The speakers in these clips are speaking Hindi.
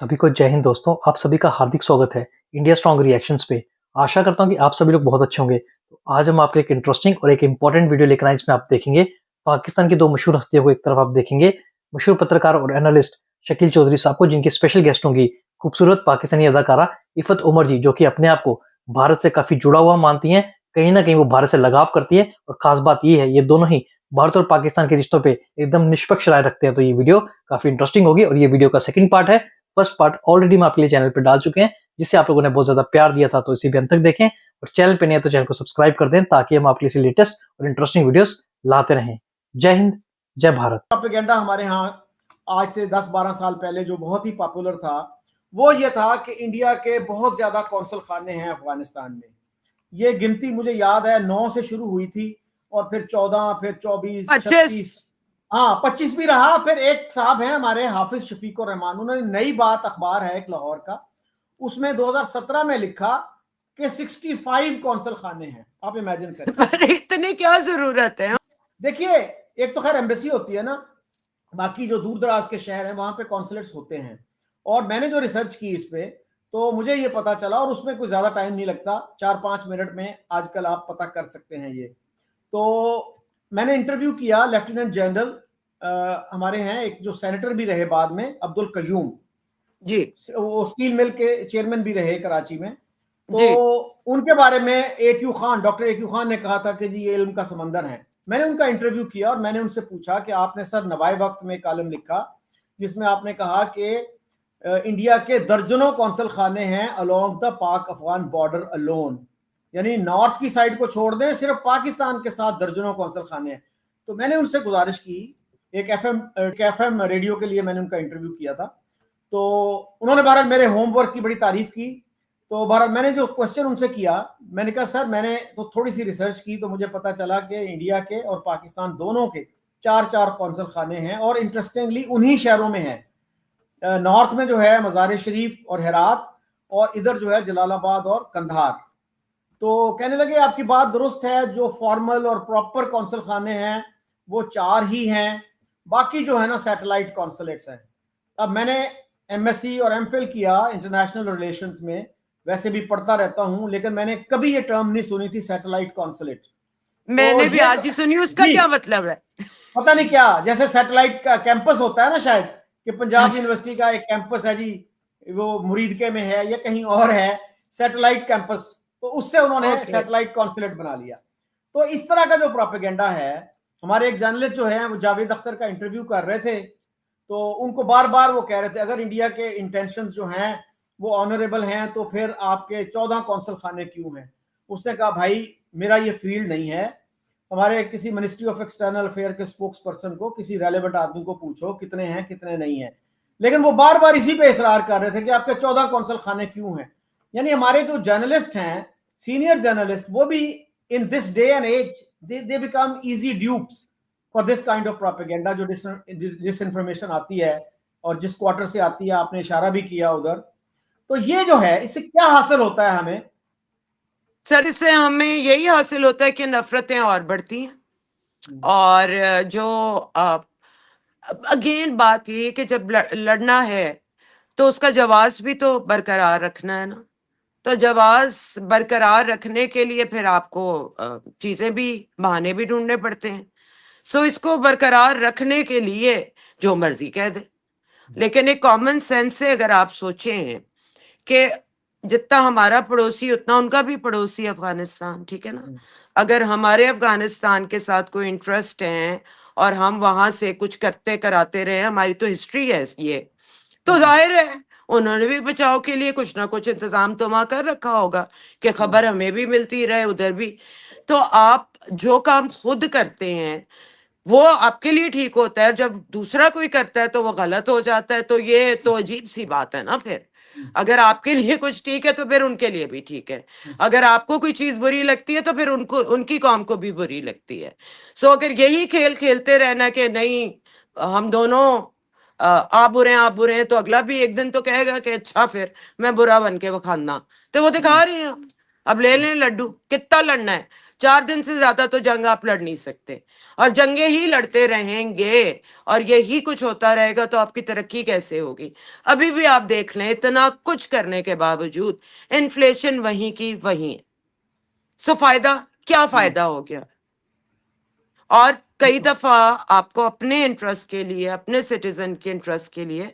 सभी को जय हिंद दोस्तों। आप सभी का हार्दिक स्वागत है इंडिया स्ट्रॉन्ग रिएक्शंस पे। आशा करता हूं कि आप सभी लोग बहुत अच्छे होंगे। तो आज हम आपके एक इंटरेस्टिंग और एक इंपॉर्टेंट वीडियो लेकर आए, इसमें आप देखेंगे पाकिस्तान की दो मशहूर हस्तियों को। एक तरफ आप देखेंगे मशहूर पत्रकार और एनालिस्ट शकील चौधरी साहब को, जिनकी स्पेशल गेस्ट होंगी खूबसूरत पाकिस्तानी अदाकारा इफ़त उमर जी, जो कि अपने आप को भारत से काफी जुड़ा हुआ मानती हैं। कहीं ना कहीं वो भारत से लगाव करती है, और खास बात ये है ये दोनों ही भारत और पाकिस्तान के रिश्तों पे एकदम निष्पक्ष राय रखते हैं। तो ये वीडियो काफी इंटरेस्टिंग होगी, और ये वीडियो का सेकंड पार्ट है। फर्स्ट पार्ट ऑलरेडी मैं आपके लिए चैनल पे डाल चुके हैं, जिससे आप लोगों ने बहुत ज्यादा प्यार दिया था, तो इसी भी अंत तक देखें। और चैनल पे नहीं है तो चैनल को सब्सक्राइब कर दें, ताकि हम आपके लिए लेटेस्ट और इंटरेस्टिंग वीडियोस लाते रहें। जय हिंद, जय भारत। प्रोपेगेंडा हमारे यहाँ आज से 10-12 साल पहले जो बहुत ही पॉपुलर था, वो ये था कि इंडिया के बहुत ज्यादा कौंसल खाने हैं अफगानिस्तान में। ये गिनती मुझे याद है 9 से शुरू हुई थी, और फिर 14, फिर 24, 36, हाँ 25 भी रहा। फिर एक साहब हैं हमारे हाफिज शफीक उर रहमान, उन्होंने नई बात अखबार है एक लाहौर का, उसमें 2017 में लिखा कि 65 कौंसल खाने हैं। आप इमेजिन करें। पर इतनी क्या जरूरत है? देखिए, एक तो खैर एम्बेसी होती है ना, बाकी जो दूर दराज के शहर हैं वहां पे कॉन्सुलेट्स होते हैं। और मैंने जो रिसर्च की इस पे, तो मुझे ये पता चला, और उसमें कुछ ज्यादा टाइम नहीं लगता, 4-5 मिनट में आजकल आप पता कर सकते हैं ये। तो मैंने इंटरव्यू किया लेफ्टिनेंट जनरल, हमारे हैं एक जो सेनेटर भी रहे बाद में, अब्दुल कयूम जी, वो स्टील मिल के चेयरमैन भी रहे कराची में। तो उनके बारे में AQ Khan, doctor AQ Khan ने कहा था कि जी ये इल्म का समंदर है। मैंने उनका इंटरव्यू किया और मैंने उनसे पूछा कि आपने सर नवाए वक्त में कॉलम लिखा, जिसमें आपने कहा कि इंडिया के दर्जनों कौंसल खाने हैं अलोंग द पाक अफगान बॉर्डर अलोन, यानी नॉर्थ की साइड को छोड़ दें, सिर्फ पाकिस्तान के साथ दर्जनों कौंसल खाने हैं। तो मैंने उनसे गुजारिश की, एक FM रेडियो के लिए मैंने उनका इंटरव्यू किया था। तो उन्होंने बहरहाल मेरे होमवर्क की बड़ी तारीफ की। तो बहरहाल मैंने जो क्वेश्चन उनसे किया, मैंने कहा सर मैंने तो थोड़ी सी रिसर्च की, तो मुझे पता चला कि इंडिया के और पाकिस्तान दोनों के 4-4 कौंसल खाने हैं, और इंटरेस्टिंगली उन्हीं शहरों में है। नॉर्थ में जो है मज़ार शरीफ और हेरात, और इधर जो है जलालाबाद और कंधार। तो कहने लगे आपकी बात दुरुस्त है, जो फॉर्मल और प्रॉपर कौंसल खाने हैं वो 4 ही हैं, बाकी जो है ना सैटेलाइट कौंसलेट्स हैं। अब मैंने MSc और MPhil किया इंटरनेशनल रिलेशंस में, वैसे भी पढ़ता रहता हूं, लेकिन मैंने कभी ये टर्म नहीं सुनी थी सैटेलाइट कौंसलेट। मैंने तो भी आज ही सुनी। उसका क्या मतलब है? पता नहीं क्या, जैसे सैटेलाइट का कैंपस होता है ना, शायद कि पंजाब यूनिवर्सिटी का एक कैंपस है जी, वो मुरीदके में है या कहीं और है, सैटेलाइट कैंपस, तो उससे उन्होंने सैटेलाइट कॉन्सुलेट बना लिया। तो इस तरह का जो प्रोपेगेंडा है, हमारे एक जर्नलिस्ट जो है वो जावेद अख्तर का इंटरव्यू कर रहे थे, तो उनको बार बार वो कह रहे थे अगर इंडिया के इंटेंशंस जो हैं वो ऑनरेबल हैं, तो फिर आपके 14 कौंसल खाने क्यों हैं। उसने कहा भाई मेरा ये फील्ड नहीं है, हमारे किसी मिनिस्ट्री ऑफ एक्सटर्नल अफेयर के स्पोक्स पर्सन को, किसी रेलेवेंट आदमी को पूछो कितने हैं कितने नहीं है। लेकिन वो बार बार इसी पे इसरार कर रहे थे कि आपके 14 कौंसल खाने क्यों हैं। यानी हमारे जो जर्नलिस्ट हैं, सीनियर जर्नलिस्ट, वो भी in this day and age they become easy dupes for this kind of propaganda, जो डिसइंफॉर्मेशन आती है और जिस क्वार्टर से आती है, आपने इशारा भी किया उधर। तो ये जो है, इससे क्या हासिल होता है हमें? सर, इससे हमें यही हासिल होता है कि नफरतें और बढ़ती हैं। और जो अगेन बात ये कि जब लड़ना है तो उसका जवाब भी तो बरकरार रखना है ना। तो जवाब बरकरार रखने के लिए फिर आपको चीजें भी, बहाने भी ढूंढने पड़ते हैं। सो इसको बरकरार रखने के लिए जो मर्जी कह दे, लेकिन एक कॉमन सेंस से अगर आप सोचें कि जितना हमारा पड़ोसी उतना उनका भी पड़ोसी अफगानिस्तान, ठीक है ना। अगर हमारे अफगानिस्तान के साथ कोई इंटरेस्ट है और हम वहां से कुछ करते कराते रहे, हमारी तो हिस्ट्री है ये, तो जाहिर है उन्होंने भी बचाव के लिए कुछ ना कुछ इंतजाम तो वहां कर रखा होगा कि खबर हमें भी मिलती रहे, उधर भी। तो आप जो काम खुद करते हैं वो आपके लिए ठीक होता है, जब दूसरा कोई करता है तो वो गलत हो जाता है। तो ये तो अजीब सी बात है ना। फिर अगर आपके लिए कुछ ठीक है तो फिर उनके लिए भी ठीक है, अगर आपको कोई चीज बुरी लगती है तो फिर उनको, उनकी कौम को भी बुरी लगती है। सो अगर यही खेल खेलते रहना कि नहीं हम दोनों आप बुरे हैं, तो अगला भी एक दिन तो कहेगा कि अच्छा फिर मैं बुरा बन के वो खाना, तो वो दिखा रहे हैं, अब ले लें लड्डू, कितना लड़ना है। 4 दिन से ज्यादा तो जंग आप लड़ नहीं सकते, और जंगे ही लड़ते रहेंगे और यही कुछ होता रहेगा तो आपकी तरक्की कैसे होगी? अभी भी आप देख लें, इतना कुछ करने के बावजूद इन्फ्लेशन वहीं की वहीं है। सो फायदा क्या फायदा हो गया? और कई दफा आपको अपने इंटरेस्ट के लिए, अपने सिटीजन के इंटरेस्ट के लिए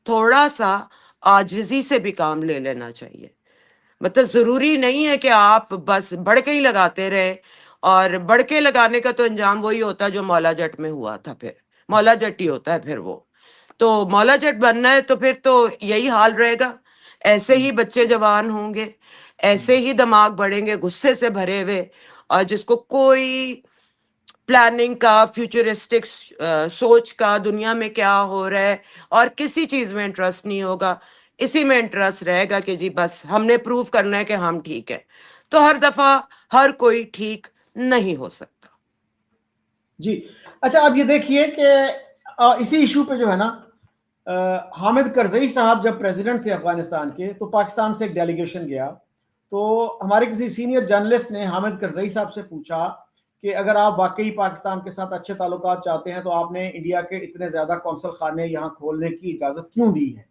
थोड़ा सा आजिजी से भी काम ले लेना चाहिए। मतलब जरूरी नहीं है कि आप बस बढ़के ही लगाते रहे, और बढ़के लगाने का तो अंजाम वही होता है जो मौला जट में हुआ था। फिर मौला जट ही होता है फिर वो। तो मौला जट बनना है तो फिर तो यही हाल रहेगा, ऐसे ही बच्चे जवान होंगे, ऐसे ही दिमाग बढ़ेंगे गुस्से से भरे हुए, और जिसको कोई प्लानिंग का, फ्यूचरिस्टिक सोच का, दुनिया में क्या हो रहा है और किसी चीज में इंटरेस्ट नहीं होगा। इसी में इंटरेस्ट रहेगा कि जी बस हमने प्रूव करना है कि हम ठीक है। तो हर दफा हर कोई ठीक नहीं हो सकता। जी अच्छा, अब ये देखिए कि इसी इशू पे जो है ना, हामिद करजई साहब जब प्रेसिडेंट थे अफगानिस्तान के, तो पाकिस्तान से एक डेलीगेशन गया। तो हमारे किसी सीनियर जर्नलिस्ट ने हामिद करजई साहब से पूछा कि अगर आप वाकई पाकिस्तान के साथ अच्छे ताल्लुकात चाहते हैं तो आपने इंडिया के इतने ज़्यादा कौंसल खाने यहाँ खोलने की इजाज़त क्यों दी है?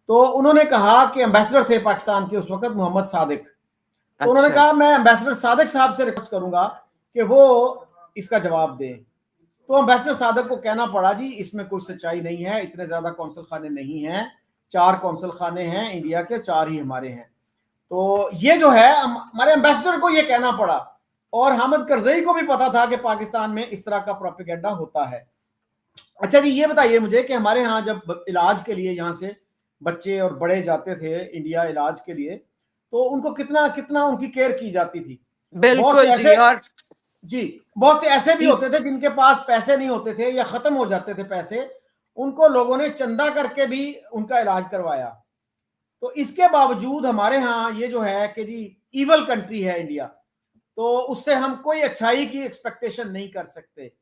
तो उन्होंने कहा कि एम्बेसडर थे पाकिस्तान के उस वक्त मोहम्मद सादिक। तो उन्होंने अच्छा, कहा मैं एम्बेसडर सादिक साहब से रिक्वेस्ट करूंगा कि वो इसका जवाब दें। तो एम्बेसडर सादिक को कहना पड़ा जी इसमें कोई सच्चाई नहीं है, इतने ज्यादा कौंसल खाने नहीं हैं, 4 कौंसल खाने हैं इंडिया के, 4 ही हमारे हैं। तो ये जो है हमारे एम्बेसडर को ये कहना पड़ा, और हामिद करजई को भी पता था कि पाकिस्तान में इस तरह का प्रोपेगेंडा होता है। अच्छा जी, ये बताइए मुझे कि हमारे यहाँ जब इलाज के लिए यहाँ से बच्चे और बड़े जाते थे इंडिया इलाज के लिए, तो उनको कितना कितना उनकी केयर की जाती थी। बहुत से बिल्कुल जी। ऐसे और जी बहुत से ऐसे भी होते थे जिनके पास पैसे नहीं होते थे या खत्म हो जाते थे पैसे, उनको लोगों ने चंदा करके भी उनका इलाज करवाया। तो इसके बावजूद हमारे यहाँ ये जो है कि जी इवल कंट्री है इंडिया, तो उससे हम कोई अच्छाई की एक्सपेक्टेशन नहीं कर सकते।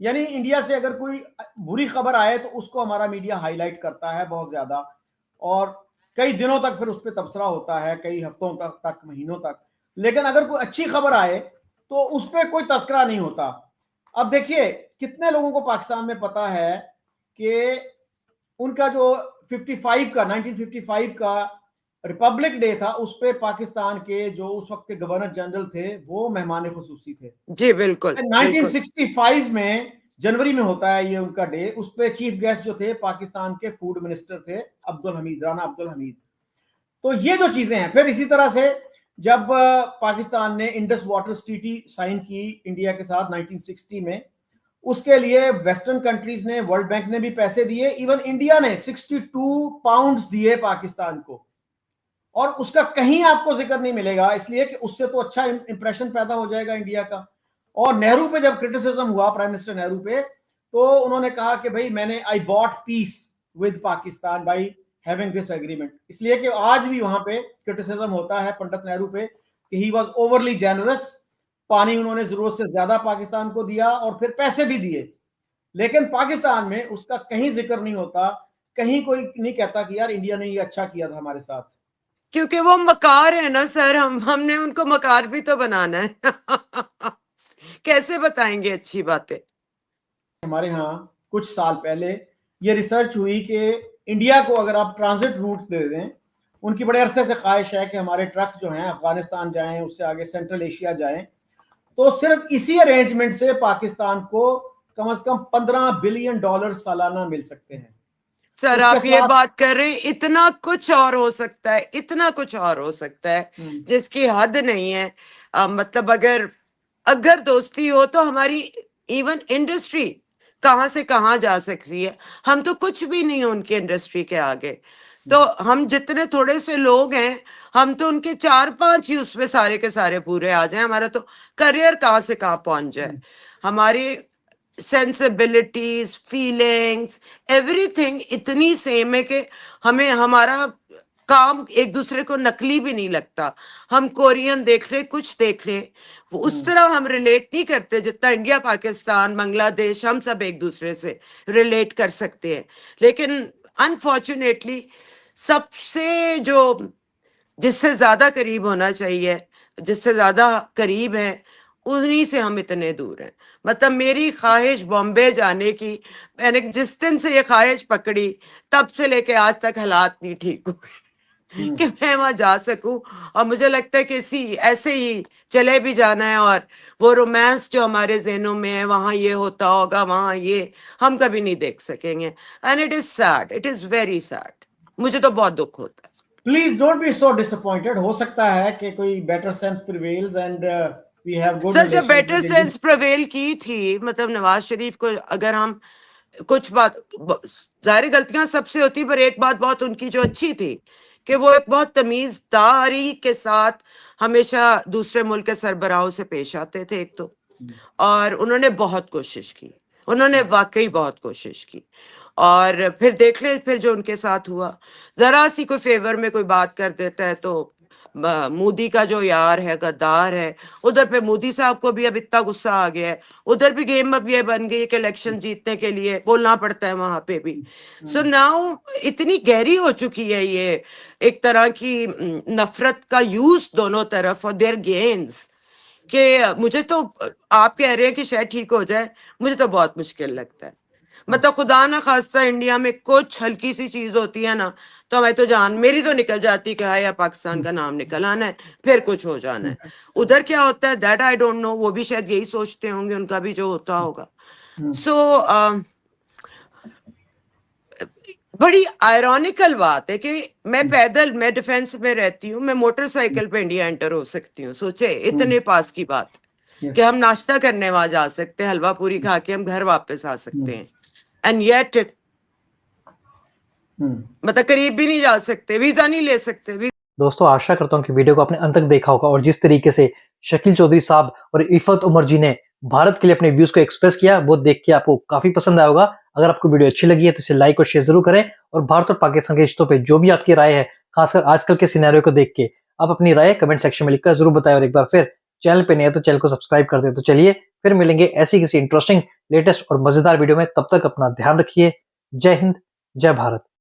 यानी इंडिया से अगर कोई बुरी खबर आए तो उसको हमारा मीडिया हाईलाइट करता है बहुत ज्यादा, और कई दिनों तक फिर उस पर तबसरा होता है, कई हफ्तों तक महीनों तक। लेकिन अगर कोई अच्छी खबर आए तो उस पर कोई तस्करा नहीं होता। अब देखिए कितने लोगों को पाकिस्तान में पता है कि उनका जो 1955 का रिपब्लिक डे था, उस पे पाकिस्तान के जो उस वक्त के गवर्नर जनरल थे वो मेहमान खुसूसी थे। जी बिल्कुल बिल्कुल 1965 में जनवरी में होता है ये उनका डे। उस पे चीफ गेस्ट जो थे पाकिस्तान के फूड मिनिस्टर थे अब्दुल हमीद, राना अब्दुल हमीद। तो ये जो चीजें हैं, फिर इसी तरह से जब पाकिस्तान ने इंडस वाटर ट्रीटी साइन की इंडिया के साथ 1960 में, उसके लिए वेस्टर्न कंट्रीज ने, वर्ल्ड बैंक ने भी पैसे दिए, इवन इंडिया ने 62 पाउंड्स दिए पाकिस्तान को, और उसका कहीं आपको जिक्र नहीं मिलेगा, इसलिए कि उससे तो अच्छा इंप्रेशन पैदा हो जाएगा इंडिया का। और नेहरू पे जब क्रिटिसिज्म हुआ, प्राइम मिनिस्टर नेहरू पे, तो उन्होंने कहा कि भाई मैंने I bought peace with Pakistan by having this agreement. इसलिए कि आज भी वहां पे क्रिटिसिज्म होता है पंडित नेहरू पे कि ही वाज ओवरली जेनरस। पानी उन्होंने जरूरत से ज्यादा पाकिस्तान को दिया और फिर पैसे भी दिए, लेकिन पाकिस्तान में उसका कहीं जिक्र नहीं होता। कहीं कोई नहीं कहता कि यार इंडिया ने ये अच्छा किया था हमारे साथ। क्योंकि वो मकार है ना सर, हमने उनको मकार भी तो बनाना है। कैसे बताएंगे अच्छी बातें? हमारे यहाँ कुछ साल पहले ये रिसर्च हुई कि इंडिया को अगर आप ट्रांजिट रूट दे दें, उनकी बड़े अरसे से ख्वाहिश है कि हमारे ट्रक जो हैं अफगानिस्तान जाएं, उससे आगे सेंट्रल एशिया जाएं, तो सिर्फ इसी अरेंजमेंट से पाकिस्तान को कम से कम $15 बिलियन सालाना मिल सकते हैं। सर उसके आप ये साथ बात कर रहे हैं, इतना कुछ और हो सकता है, इतना कुछ और हो सकता है जिसकी हद नहीं है। मतलब अगर अगर दोस्ती हो तो हमारी इवन इंडस्ट्री कहाँ से कहाँ जा सकती है। हम तो कुछ भी नहीं है उनकी इंडस्ट्री के आगे। तो हम जितने थोड़े से लोग हैं, हम तो उनके 4-5 ही उसमें सारे के सारे पूरे आ जाए। हमारा तो करियर कहाँ से कहाँ पहुंच जाए। हमारी सेंसिबिलिटीज, फीलिंग्स, एवरीथिंग इतनी सेम है कि हमें हमारा काम एक दूसरे को नकली भी नहीं लगता। हम कोरियन देख रहे, कुछ देख रहे, वो उस तरह हम रिलेट नहीं करते जितना इंडिया, पाकिस्तान, बांग्लादेश हम सब एक दूसरे से रिलेट कर सकते हैं। लेकिन अनफॉर्चुनेटली सबसे जो जिससे ज्यादा करीब होना चाहिए, जिससे ज्यादा करीब है, उन्हीं से हम इतने दूर हैं। मतलब मेरी ख्वाहिश बॉम्बे जाने की, मैंने जिस दिन से ये ख्वाहिश पकड़ी तब से लेके आज तक हालात नहीं ठीक हुए कि मैं वहां जा सकूं। और मुझे लगता है कि इसी ऐसे ही चले भी जाना है, और वो रोमांस जो हमारे ज़हनों में है, वहां ये होता होगा, वहां ये हम कभी नहीं देख सकेंगे। And it is sad, it is very sad. मुझे तो बहुत दुख होता है। Please don't be so disappointed. हो सकता है कि कोई better sense prevails and we have good sir जब relations better with sense prevail की थी, मतलब नवाज शरीफ को अगर हम कुछ बात, जाहिर गलतियां सबसे होती, पर एक बात बहुत उनकी जो अच्छी थी कि वो एक बहुत तमीजदारी के साथ हमेशा दूसरे मुल्क के सरबराहों से पेश आते थे, एक तो, और उन्होंने बहुत कोशिश की, उन्होंने वाकई बहुत कोशिश की। और फिर देख ले, फिर जो उनके साथ हुआ, जरा सी कोई फेवर में कोई बात कर देता है तो मोदी का जो यार है, गद्दार है, उधर पे मोदी साहब को भी अब इतना गुस्सा आ गया है, उधर भी गेम अब ये बन गई है कि इलेक्शन जीतने के लिए बोलना पड़ता है वहां पे भी। सो नाउ इतनी गहरी हो चुकी है ये एक तरह की नफरत का यूज दोनों तरफ और देयर गेन्स, कि मुझे तो, आप कह रहे हैं कि शायद ठीक हो जाए, मुझे तो बहुत मुश्किल लगता है। मतलब खुदा ना खास्ता इंडिया में कुछ हल्की सी चीज होती है ना, तो हमें तो जान मेरी तो निकल जाती कि हाय, या पाकिस्तान का नाम निकल आना है, फिर कुछ हो जाना है। उधर क्या होता है दैट आई डोंट नो, वो भी शायद यही सोचते होंगे, उनका भी जो होता होगा। सो बड़ी आयरॉनिकल बात है कि मैं पैदल, मैं डिफेंस में रहती हूँ, मैं मोटरसाइकिल पे इंडिया एंटर हो सकती हूँ। सोचे इतने पास की बात कि हम नाश्ता करने वहां जा सकते हैं, हलवा पूरी खा के हम घर वापस आ सकते हैं, एंड येट मतलब करीब भी नहीं जा सकते, वीजा नहीं ले सकते। दोस्तों आशा करता हूं कि वीडियो को आपने अंत तक देखा होगा और जिस तरीके से शकील चौधरी साहब और इफ़त उमर जी ने भारत के लिए अपने व्यूज को एक्सप्रेस किया, वो देख के आपको काफी पसंद आया होगा। अगर आपको वीडियो अच्छी लगी है तो इसे लाइक और शेयर जरूर करें, और भारत और पाकिस्तान के रिश्तों पे जो भी आपकी राय है, खासकर आजकल के सिनेरियो को देख के, आप अपनी राय कमेंट सेक्शन में लिखकर जरूर बताएं। और एक बार फिर चैनल पे नए हैं तो चैनल को सब्सक्राइब कर दें। तो चलिए फिर मिलेंगे ऐसी किसी इंटरेस्टिंग, लेटेस्ट और मजेदार वीडियो में। तब तक अपना ध्यान रखिए। जय हिंद, जय भारत।